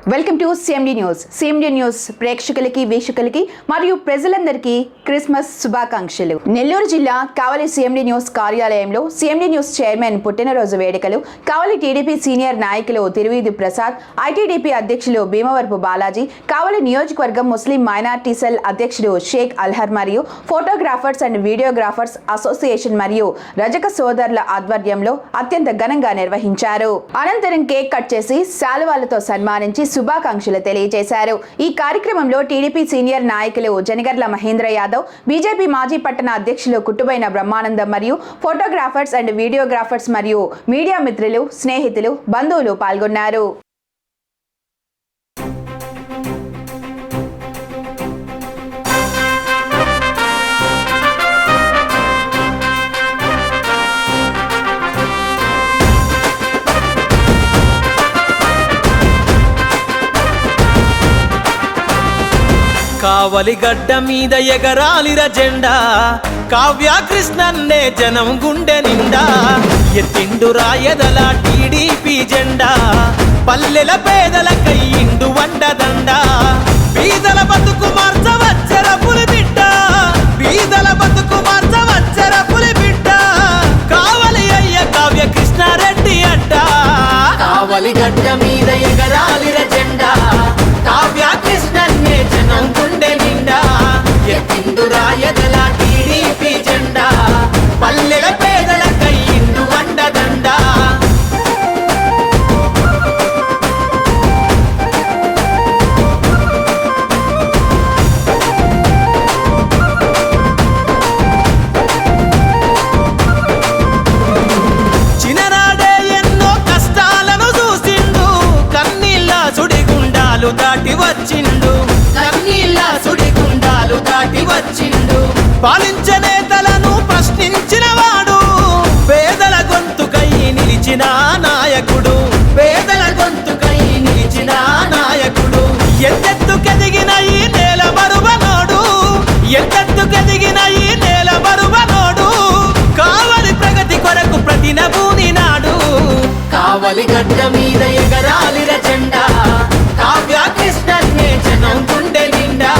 Welcome to CMD news. CMD news ప్రేక్షకులకి వీక్షకులకి మరియు ప్రజలందరికీ క్రిస్మస్ శుభాకాంక్షలు. నెల్లూరు జిల్లా కావలి సిఎండి న్యూస్ కార్యాలయంలో సిఎండి న్యూస్ చైర్మన్ పుట్టినరోజు వేడుకలు కావలి టీడీపీ సీనియర్ నాయకులు తిరువీధి ప్రసాద్, ఐటీడీపీ అధ్యక్షులు భీమవరపు బాలాజీ, కావలి నియోజకవర్గం ముస్లిం మైనార్టీ సెల్ అధ్యక్షుడు షేక్ అల్హర్ మరియు ఫోటోగ్రాఫర్స్ అండ్ వీడియోగ్రాఫర్స్ అసోసియేషన్ మరియు రజక సోదరుల ఆధ్వర్యంలో అత్యంత ఘనంగా నిర్వహించారు. అనంతరం కేక్ కట్ చేసి శాలువాలతో సన్మానించి శుభాకాంక్షలు తెలియజేశారు. ఈ కార్యక్రమంలో టీడీపీ సీనియర్ నాయకులు జనగర్ల మహేంద్ర యాదవ్, బీజేపీ మాజీ పట్టణ అధ్యక్షులు కుట్టుబైన బ్రహ్మానందం మరియు ఫోటోగ్రాఫర్స్ అండ్ వీడియోగ్రాఫర్స్ మరియు మీడియా మిత్రులు, స్నేహితులు, బంధువులు పాల్గొన్నారు. కావలి గడ్డ మీద ఎగరాలిర జెండా, కావ్య కృష్ణన్నే జనం గుండె నిండా. ఎత్తిండు రాయదల టీడీపీ జెండా, పల్లెల పేదల కయ్యిండు వండదండ. బీదల బతుకు మార్చవచ్చర పులి బిడ్డ, బీదల బతుకు మార్చవచ్చర పులి బిడ్డ. కావలి అయ్య కావ్య కృష్ణారెడ్డి అడ్డ. కావలి గడ్డ మీద ఎగరాలిర జెండా, కావ్య కృష్ణన్నే జనం గుండె నిండా. ఎత్తిండు రాయదల టీడీపీ జెండా, పల్లెల పేదల కయ్యిండు వండదండ. చిన్ననాడే ఎన్నో కష్టాలను చూసిండు, కన్నీళ్ళ సుడిగుండాలు దాటి వచ్చిండు, కన్నీళ్ళ సుడిగుండాలు దాటి వచ్చిండు. పాలించే నేతలను ప్రశ్నించిన వాడు, పేదల గొంతుకై నిలిచిన నాయకుడు, పేదల గొంతుకై నిలిచిన నాయకుడు. ఎంతెత్తుకెదిగిన ఈ నేల బరువనోడు, ఎంతెత్తుకెదిగిన ఈ నేల బరువనోడు. కావలి ప్రగతి కొరకు ప్రతినబూని నాడు. కావలి గడ్డ మీద ఎగరాలిర జెండా, కావ్య కృష్ణన్నే జనం గుండె నిండా.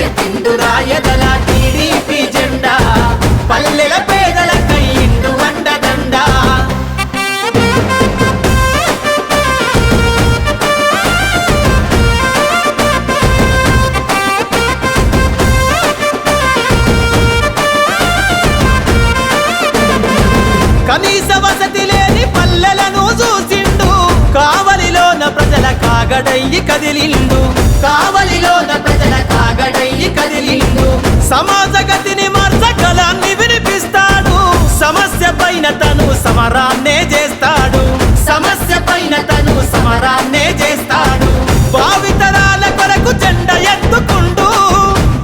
ఎత్తిండు రాయదల టీడీపీ జెండా, పల్లెల పేదల కయ్యిండు వండదండ. కనీస వసతి లేని పల్లెలను చూసిండు, కావలిలోన ప్రజల కాగడయ్యి కదిలిండు, కావలిలోన ప్రజల కాగడయ్యి కదిలిండు. సమాజ గతిని మార్చగలాన్ని వినిపిస్తాడు, సమస్య పైన తను సమరాన్నే చేస్తాడు, సమస్య పైన తను సమరాన్నే చేస్తాడు. భావితరాల కొరకు జెండ ఎత్తుకుండు,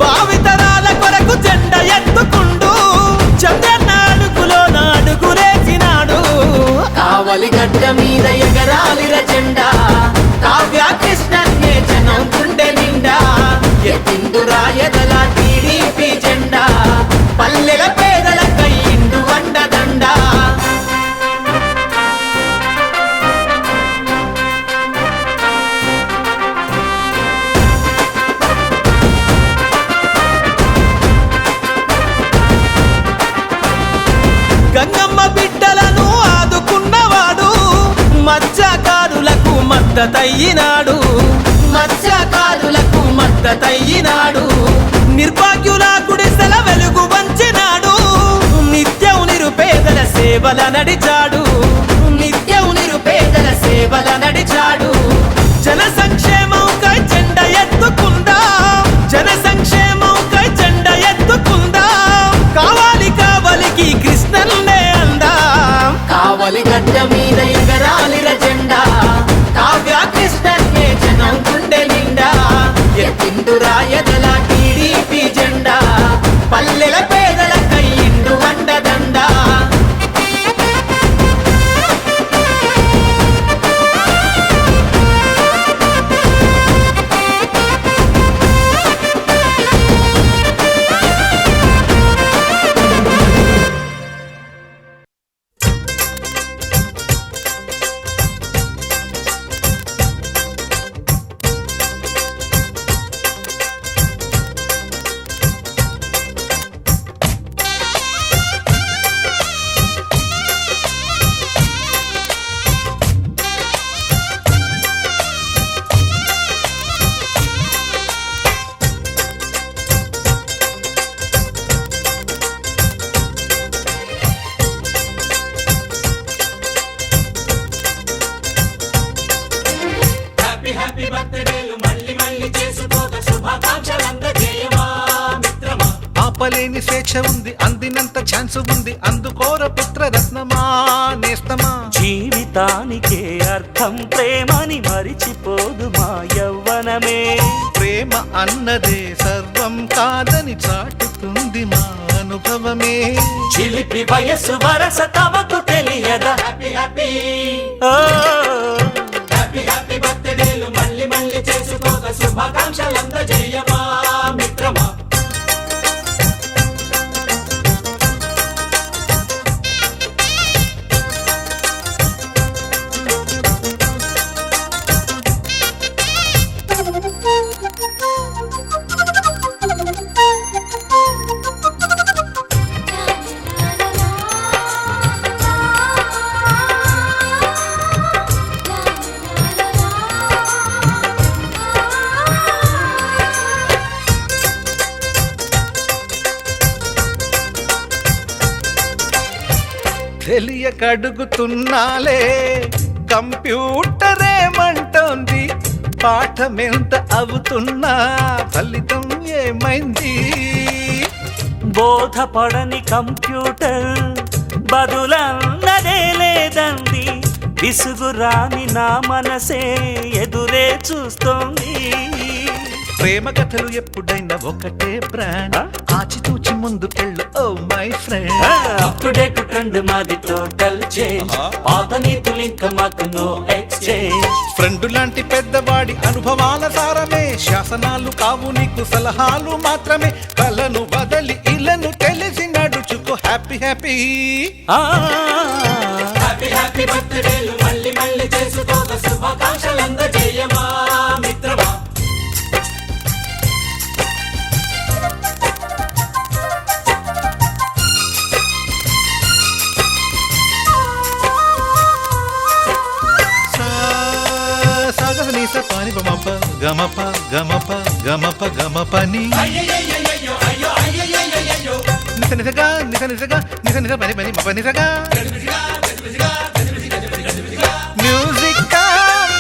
భావితరాల కొరకు జెండ ఎత్తుకుండు. చంద్రన్న అడుగులోన అడుగులేసినాడు. కావలి గడ్డ మీద ఎగరాలిర జెండా, కావ్య కృష్ణన్నే జనం గుండె నిండా. ఎత్తిండు రాయదల టీడీపీ జెండా, పల్లెల పేదల కయ్యిండు వండదండ. గంగమ్మ బిడ్డలను ఆదుకున్నవాడు, మత్స్యకారులకు మద్దతయ్యినాడు, మత్స్యకారులకు మద్దతయ్యినాడు. నిర్భాగ్యుల గుడిసెల వెలుగు వంచినాడు, నిత్యం నిరుపేదల సేవల నడిచాడు, నిత్యం నిరుపేదల సేవల నడిచాడు. జన సంక్షేమంకై జెండ ఎత్తుకుందా, జన సంక్షేమంకై జెండ ఎత్తుకుందా. కావాలి కావలికి కృష్ణన్నే అందా. కావలి గడ్డ మీద ఎగరాలిర జెండా, కావ్య కృష్ణన్నే జనం గుండె నిండా. ఎత్తిండు రాయదల టీడీపీ జెండా, పల్లెల పేదల కయ్యిండు వండదండ. స్వేచ్ఛ ఉంది, అందినంత ఛాన్స్ ఉంది, అందుకోర పుత్ర రత్నమా నేస్తమా. జీవితానికే అర్థం ప్రేమని మరిచిపోదు మా యవ్వనమే. ప్రేమ అన్నదే సర్వం కాదని చాటుతుంది మా అనుభవమే. చిలిపి వయసు వరస తమకు తెలియదా. హ్యాపీ హ్యాపీ హ్యాపీ హ్యాపీ బర్త్డేలు మళ్ళీ మళ్ళీ చేసుకోక శుభాకాంక్షలందజేయమా మిత్రమా. తెలియకడుగుతున్నాలే కంప్యూటరేమంటోంది, పాఠమెంత అవుతున్నా ఫలితం ఏమైంది. బోధపడని కంప్యూటర్ బదులన్నదే లేదండి. విసుగురాని నా మనసే ఎదురే చూస్తోంది. ప్రేమ కథలు ఎప్పుడైనా ఒకటే బ్రాండ్, ఆచితూచి ముందుకెళ్ళు oh my friend. Up to date trend మాది టోటల్ చేంజ్, పాత నీతులు ఇంకా మాకు నో ఎక్స్చేంజ్. ఫ్రెండ్ లాంటి పెద్దవాడి అనుభవాల సారమే, శాసనాలు కావు నీకు సలహాలు మాత్రమే. కలను వదలి ఇలను తెలిసి నడుచుకో హ్యాపీ హ్యాపీ. హ్యాపీ హ్యాపీ బర్త్డేలు మళ్ళీ మళ్ళీ చేసుకోక శుభాకాంక్షలందజేయమా మిత్రమా. పాని గమప గమప గమప గమప గమపని నిస నిసగా నిస నిసగా నిస నిస పని పని మప నిసగా. మ్యూజిక్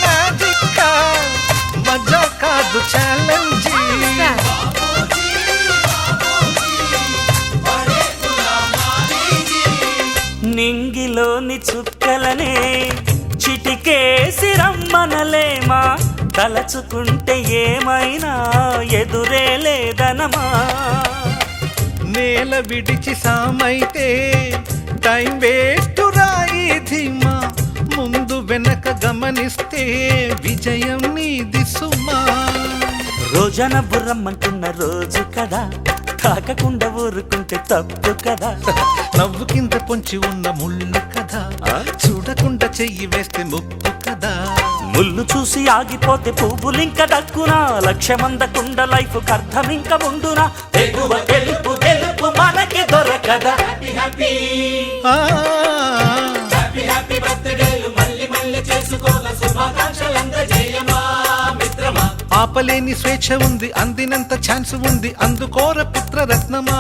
మ్యాజిక్ మజా కాదు ఛాలెంజ్. నింగిలోని చుక్కలనే చిటికేసి రమ్మనలేమా. తలచుకుంటే ఏమైనా ఎదురే లేదనమా. నేల విడిచి సామైతే టైం వేస్ట్ రాయి ధీమా. ముందు వెనక గమనిస్తే విజయం నీది సుమా. రోజన బుర్రమ్మంటున్న రోజు కదా, తాకకుండా ఊరుకుంటే తప్పు కదా. నవ్వు కింద పొంచి ఉన్న ముళ్ళు కదా, చూడకుండా చెయ్యి వేస్తే ముప్పు కదా. ముళ్ళు చూసి ఆగిపోతే పువ్వులింక దక్కునా. లక్ష్యమందకుండ లైఫ్ అర్థం ఇంక ఉండునా. ఎగువ గెలుపు గెలుపు మనకి దొరకదా. హ్యాపీ హ్యాపీ హ్యాపీ హ్యాపీ బర్త్డేలు మళ్ళీ మళ్ళీ చేసుకోక శుభాకాంక్షలందజేయమా మిత్రమా. ఆపలేని స్వేచ్ఛ ఉంది, అందినంత ఛాన్స్ ఉంది, అందుకోర పుత్ర రత్నమా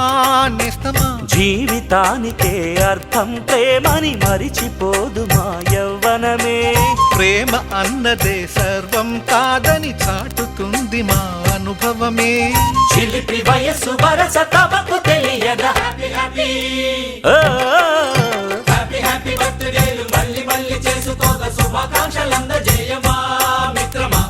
నేస్తమా. జీవితానికే అర్థం ప్రేమని మరిచిపోదు మా యవ్వనమే. ప్రేమ అన్నదే సర్వం కాదని చాటుతుంది మా అనుభవమే. చిలిపి వయసు వరస తమకు తెలియదా. హ్యాపీ హ్యాపీ హ్యాపీ హ్యాపీ బర్త్డేలు మళ్ళీ మళ్ళీ చేసుకోక శుభాకాంక్షలందజేయమా మిత్రమా.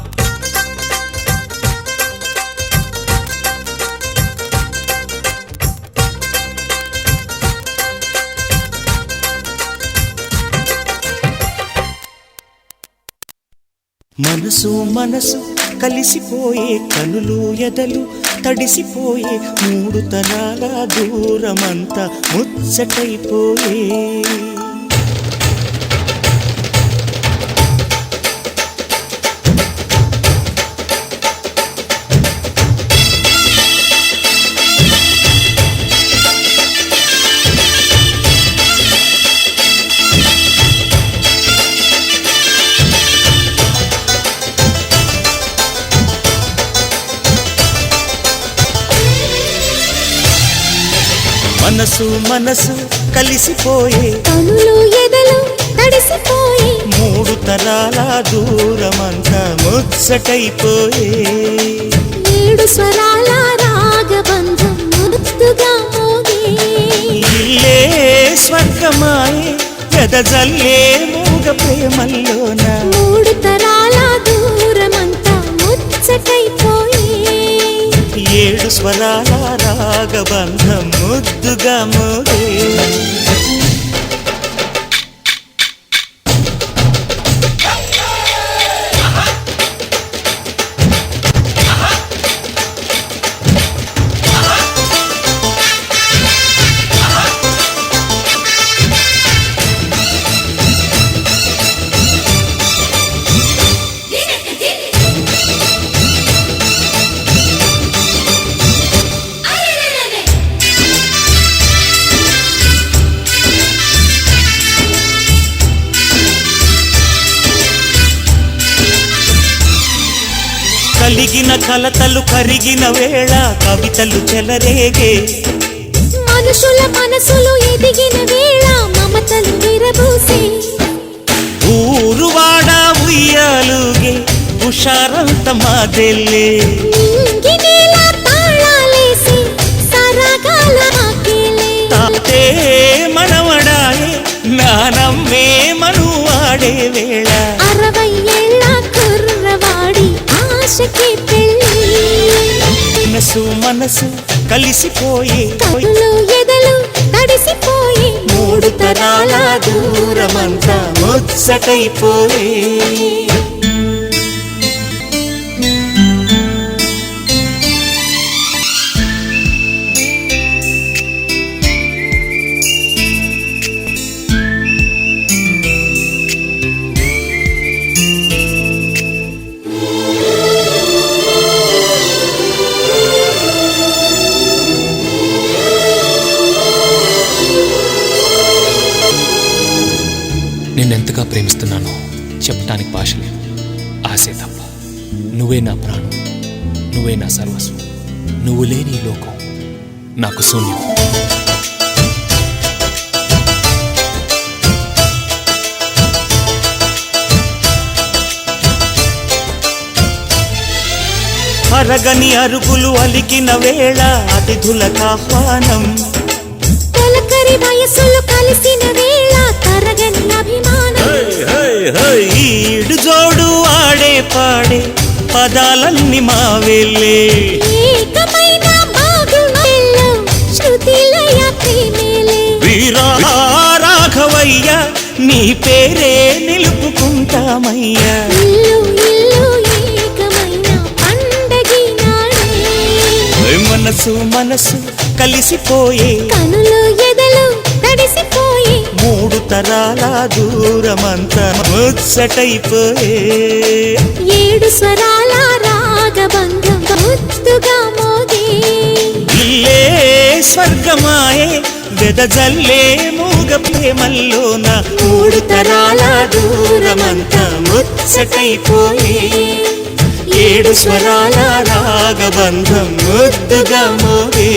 మనసు మనసు కలిసిపోయే కనులు ఎదలు తడిసిపోయే మూడు తరాల దూరమంతా ముచ్చటైపోయే. మనసు మనసు కలిసిపోయే కనులు ఎదలు తడిసిపోయే మూడు తరాల దూరమంతా ముచ్చటైపోయే. ఏడు స్వరాల రాగబంధం ముద్దుగా మోగే స్వర్గమాయే వెదజల్లే మూగ ప్రేమల్లోన 3 తరాల దూరమంతా ముచ్చటైపోయే 7 స్వరాల రాగబంధం ముద్దుగా మోగే కలిగిన కలతలు కరిగిన వేళ కవితలు చెలరేగే మనుషుల మనసులు ఎదిగిన వేళ మమతలు విరబూసే ఊరువాడ ఉయ్యాలుగే హుషారంత మాదెల్లే నింగినేల తాళాలేసి సరగాల మాకేలే తాతే మనవడాయే నానమ్మే మనువాడే వేళ 60 ఏళ్ళ కుర్రవాడి ఆశకి పెళ్ళి మనసు కలిసిపోయే కళ్ళు ఎదలు తడిసిపోయి 3 తరాల దూరమంతా ముచ్చటైపోయే నిన్నెంతగా ప్రేమిస్తున్నానో చెప్పడానికి భాష లేదు. ఆశే తప్ప. నువ్వే నా ప్రాణం, నువ్వే నా సర్వస్వం. నువ్వు లేని ఈ లోకం నాకు శూన్యం. అరగని అరుగులు అలికిన వేళ అతిథులకు ఆహ్వానం తొలకరి వయసులు కలిసిన వేళ తరగని అభిమానం ఈడు జోడు ఆడే పాడే పదాలన్నీ మా వెళ్ళే ఏకమైన బాగుల్లో శృతిలయ ప్రేమేలే వీరా రాఘవయ్య నీ పేరే నిలుపుకుంటామయ్యా ఇల్లు ఇల్లు ఏకమైన పండగి నాడే మనసు కలిసిపోయే కనులు ఎదలు తడిసిపోయి 3 తరాల దూరమంతా ముచ్చటైపోయే 7 స్వరాల రాగబంధం ముద్దుగా మోగే ఇల్లే స్వర్గమాయే వెదజల్లే మూగ ప్రేమల్లోన 3 తరాల దూరమంతా ముచ్చటైపోయే 7 స్వరాల రాగబంధం ముద్దుగా మోగే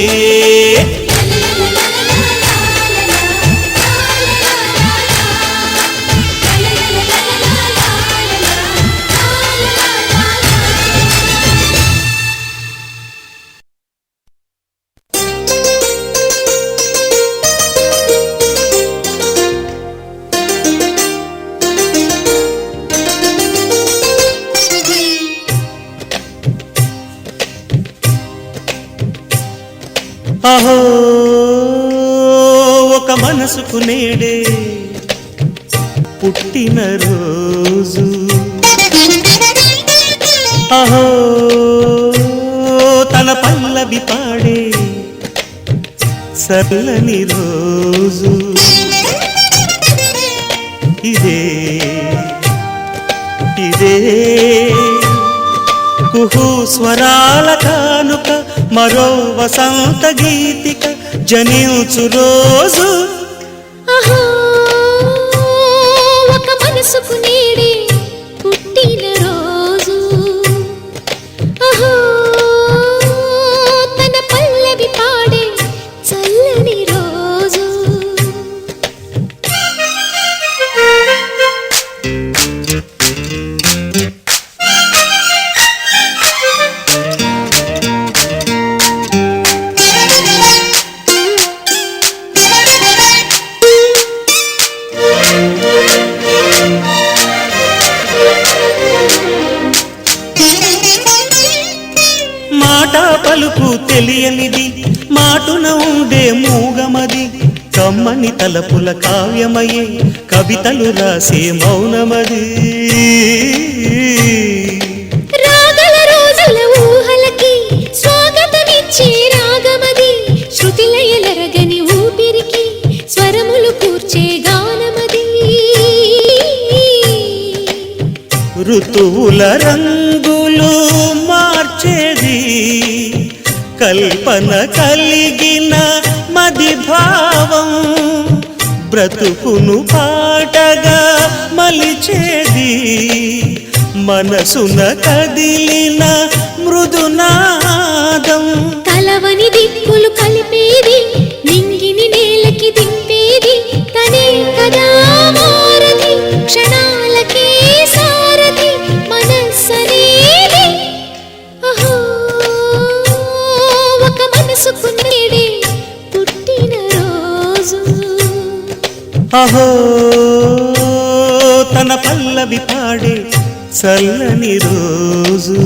అహో ఒక మనసుకు నేడే పుట్టిన రోజు అహో తన పల్లవి పాడే చల్లని రోజు ఇదే కుహు స్వరాల కానుక మరో వసంత గీతిక జనించు రోజు ఆహా ఒక మనసుకు నేడే పుట్టిన రోజు ఆహా తన పల్లవి పాడే చల్లని రోజు మాట పలుకు తెలియనిది మాటున ఉండే మూగమది కమ్మని తలపుల కావ్యమయే కవితలు రాసే మౌనమది రాగల రోజుల ఊహలకి స్వాగతమిచ్చే రాగమది శృతిలయలరగని ఊపిరికి స్వరములు కూర్చే గానమది ఋతువుల రంగులు మార్చేది కల్పన కలిగిన మది భావం బ్రతుకును పాటగా మలిచేది మనసున కదిలిన మృదునాదం కలవని దిక్కులు కలిపేది నింగిని నేలకి దింపేది తనే కదా మారది క్షణాలకే సారథి మనస్సనేది అహో ఒక మనసుకు నేడే పుట్టిన రోజు అహో తన పల్లవి పాడే చల్లని రోజు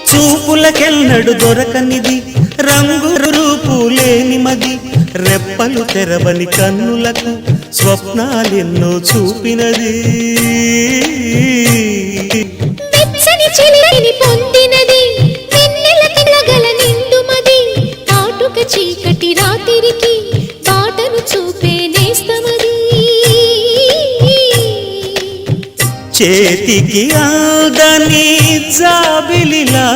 చూపులకెన్నడు దొరకనిది రంగు రూపు లేని మది రెప్పలు తెరవని కన్నులకు స్వప్నాలెన్నో చూపినది వెచ్చని చెలిని పొందినది వెన్నెల కిలగల నిండుమది కాటుక చీకటి రాత్రికి బాటను చూపే నేస్తమది చేతికి ఆదని జాబిలిలా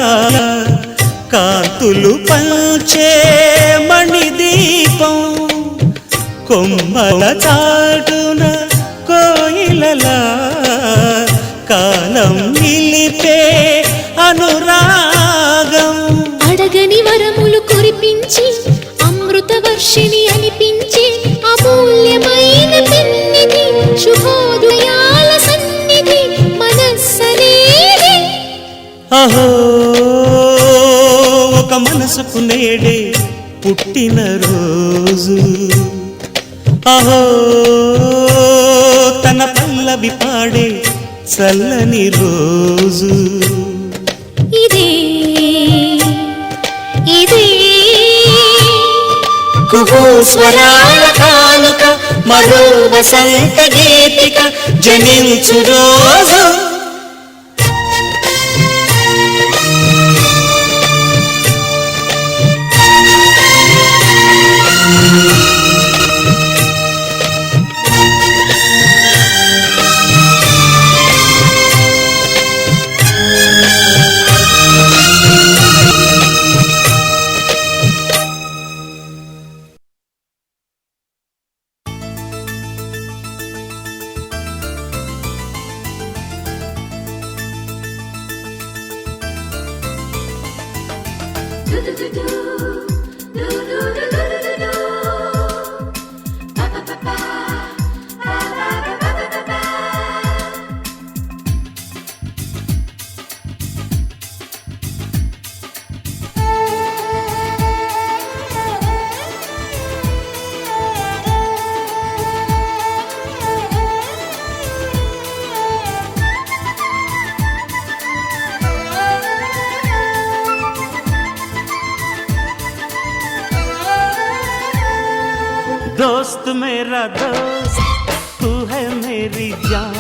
కాంతులు పంచే మణిదీపం కొమ్మల చాటున కోయిలలా కాలం నిలిపే అనురాగం అడగని వరములు కురిపించి అమృత వర్షిణి అనిపించే అమూల్యమైన పెన్నిధి శుభోదయాల సన్నిధి మనస్సనేది అహో ఒక మనసుకు నేడే పుట్టిన రోజు అహో తన పల్లవి పాడే చల్లని రోజు ఇదే ఇదే కుహు స్వరాల కానుక మరో వసంత గీతిక జనించు రోజు दोस्त मेरा दोस्त तू है मेरी जान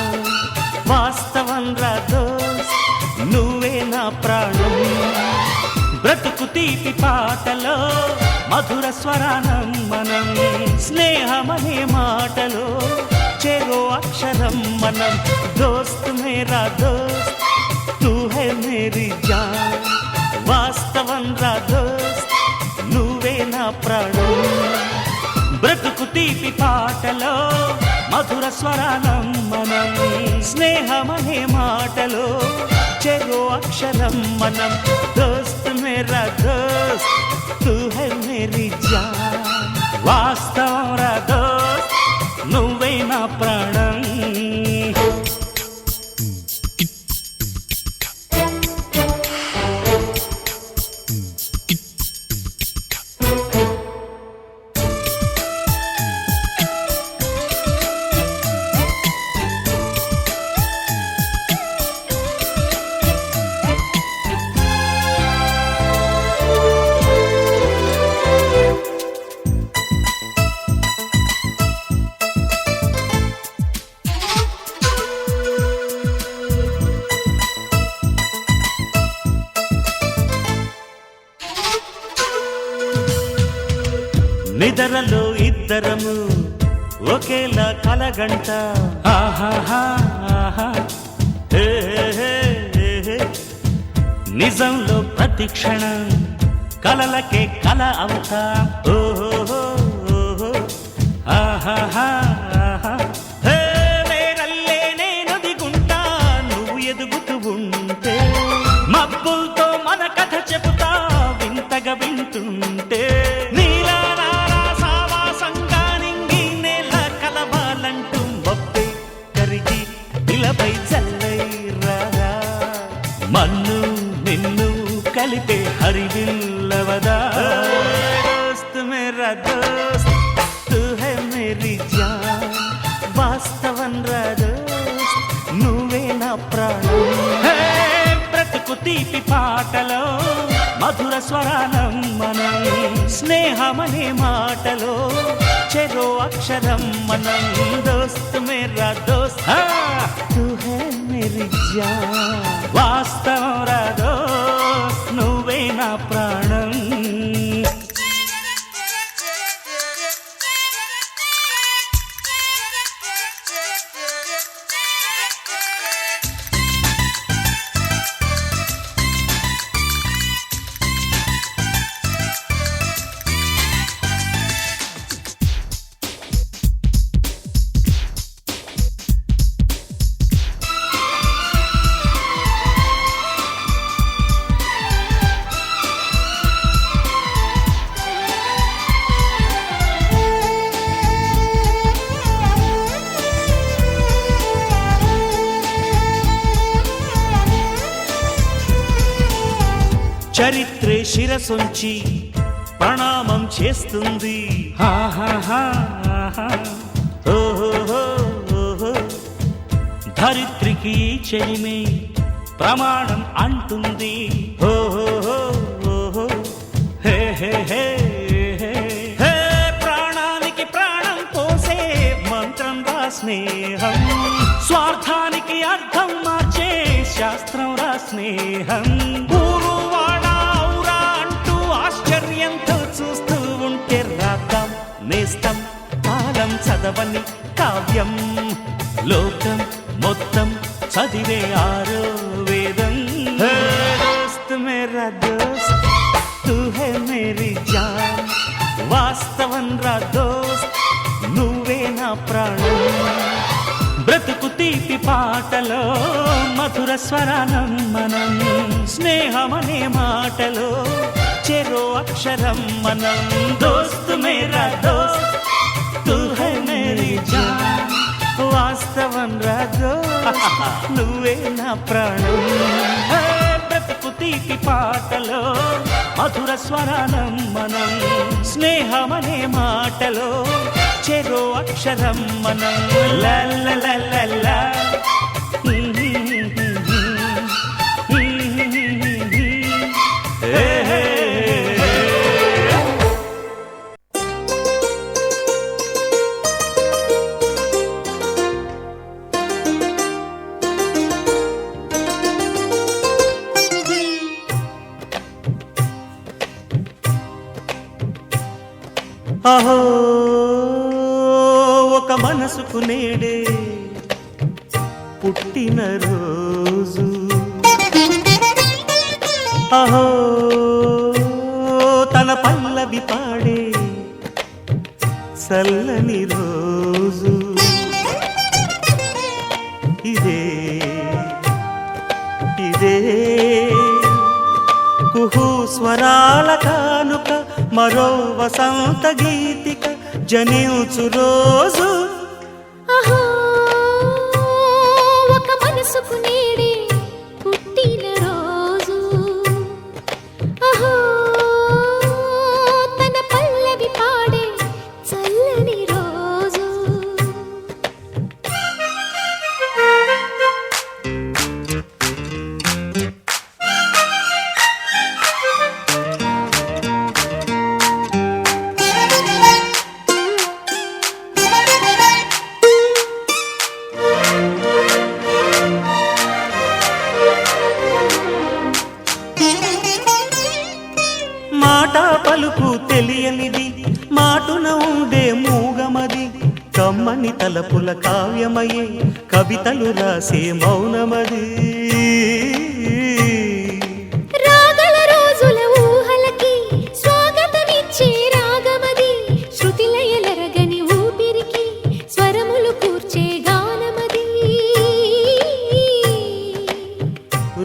వాస్తవం రా దోస్త్ నువ్వే నా ప్రాణం బ్రతుకు తీపి పాటలో మధుర స్వరానం మనం స్నేహమనే మాటలో చెరో అక్షరం మనం దోస్త్ మేరా దోస్త్ తూ హై మేరీ జాన్ వాస్తవం రా దోస్త్ నువ్వే నా ప్రాణం బ్రతుకు తీపి పాటలో మధుర స్వరానం మనం స్నేహమనే మాటలో చెరో అక్షరం మనం దోస్త్ మేరా దోస్త్ తూ హై మేరీ జాన్ వాస్తవం రా దోస్త్ నువ్వే నా ప్రాణం నిదరలో ఇద్దరము ఒకేలా కలగంట ఆహాహా ఆహా హే హే హే నిజంలో ప్రతి క్షణం కలలకే కల అవుతా ఓహో ఓహో ఆహాహా ఆహా హే నేరల్లే నేను దిగుంటా నువ్వు ఎదుగుతూ ఉంటే మబ్బులతో మన కథ చెబుతా వింతగా వింటుంటే మన్ను నిన్ను కలిపే హరివిల్లవదా దోస్త్ మేరా దోస్త్ తూ హై మేరీ జాన్ వాస్తవం రా దోస్త్ నువ్వే నా ప్రాణం బ్రతుకు తీపి పాటలో మధుర స్వరానం మనం స్నేహమనే మాటలో చెరో అక్షరం మనం దోస్త్ మేరా దోస్త్ తూ హై మేరీ జాన్ వాస్తవం రా దోస్త్ నువ్వే నా ప్రాణం చరిత్రే శిరసొంచి ప్రణామం చేస్తుంది ఓహో ధరిత్రికి చెలిమే ప్రమాణం అంటుంది ఓహో హే హే హే హే ప్రాణానికి ప్రాణం పోసే మంత్రం రా స్నేహం స్వార్థానికి అర్థం మార్చే శాస్త్రం రా స్నేహం నేస్తం కాలం చదవని కావ్యం లోకం మొత్తం చదివే ఆరో వేదం దోస్త్ మేరా దోస్త్ తూ హై మేరీ జాన్ వాస్తవం రా దోస్త్ నువ్వే నా ప్రాణం బ్రతుకు తీపి పాటలో మధుర స్వరానం మనం స్నేహమనే మాటలో చెరో అక్షరం మనం దోస్త్ మేరా దోస్త్ తూ హై మేరీ జాన్ వాస్తవం రా దోస్త్ నువ్వే నా ప్రాణం బ్రతుకు తీపి పాటలో మధుర స్వరానం మనం స్నేహమనే మాటలో చెరో అక్షరం మనం లా లా లా లా లా అహో ఒక మనసుకు నేడే పుట్టిన రోజు అహో తన పల్లవి పాడే చల్లని రోజు ఇదే ఇదే కుహు స్వరాల కానుక మరో వసంత గీతిక జనించు రోజు అహో ఒక మనసుకు నేడే పుట్టిన రోజు అహో తన పల్లవి పాడే చల్లని రోజు మాట పలుకు తెలియనిది మాటున ఉండే మూగమది కమ్మని తలపుల కావ్యమయే కవితలు రాసే మౌనమది రాగల రోజుల ఊహలకి స్వాగతమిచ్చే రాగమది శృతిలయలరగని ఊపిరికి స్వరములు కూర్చే గానమది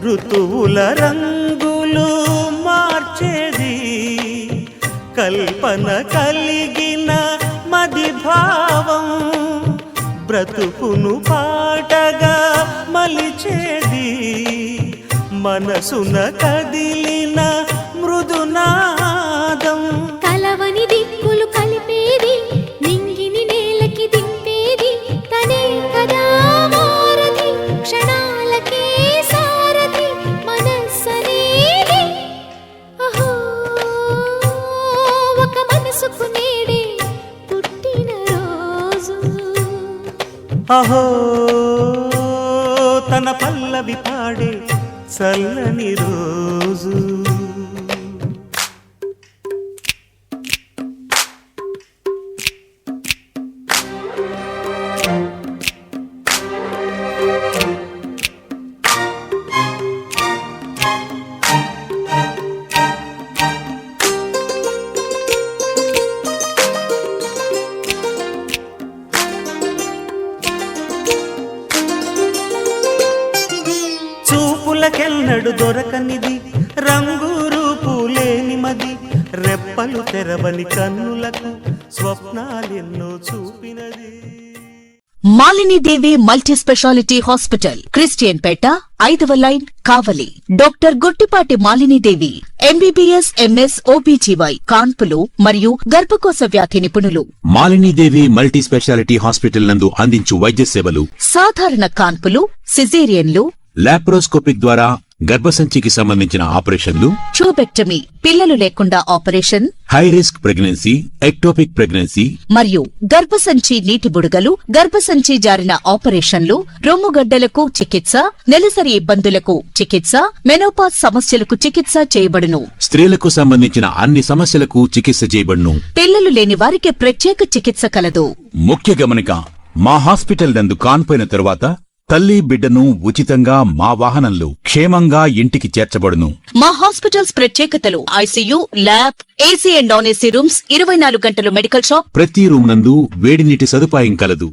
ఋతువుల రంగులు మార్చేది కల్పన కలిగిన మది భావం బ్రతుకును పాటగా మలిచేది మనసున కదిలిన మృదునాదం కలవని దిక్కులు కలిపేది నింగిని నేలకి దింపేది తనే కదా మారది క్షణాలకే సారథి మనస్సనేది అహో ఒక మనసుకు నేడే పుట్టిన రోజు అహో తన పల్లవి పాడే చల్లని రోజు చూపులకెన్నడు దొరకనిది రంగు రూపు లేని మది రెప్పలు తెరవని కన్నులకు స్వప్నాలెన్నో చూపినది Malinidevi multi speciality hospital Christian Peta 5వ line Kavali doctor Guttipati Malinidevi MBBS MS OBGY కాన్పులు మరియు గర్భకోశ వ్యాధి నిపుణులు మాలినీదేవి మల్టీ స్పెషాలిటీ హాస్పిటల్ నందు అందించు వైద్య సేవలు సాధారణ కాన్పులు సిజేరియన్లు లాప్రోస్కోపిక్ ద్వారా గర్భసంచికి సంబంధించిన ఆపరేషన్లు ట్యూబెక్టమీ పిల్లలు లేకుండా operation high risk pregnancy ectopic pregnancy మరియు గర్భసంచి నీటి బుడగలు గర్భసంచి జారిన ఆపరేషన్లు రొమ్ముగడ్డలకు చికిత్స నెలసరి ఇబ్బందులకు చికిత్స మెనోపాజ్ సమస్యలకు చికిత్స చేయబడును స్త్రీలకు సంబంధించిన అన్ని సమస్యలకు చికిత్స చేయబడును పిల్లలు లేని వారికి ప్రత్యేక చికిత్స కలదు ముఖ్య గమనిక మా హాస్పిటల్ నందు కాన్పోయిన తరువాత తల్లి బిడ్డను ఉచితంగా మా వాహనంలో క్షేమంగా ఇంటికి చేర్చబడును మా హాస్పిటల్స్ ప్రత్యేకతలు ICU lab AC and non AC rooms 24 గంటలు మెడికల్ షాప్ ప్రతి రూమ్ నందు వేడి నీటి సదుపాయం కలదు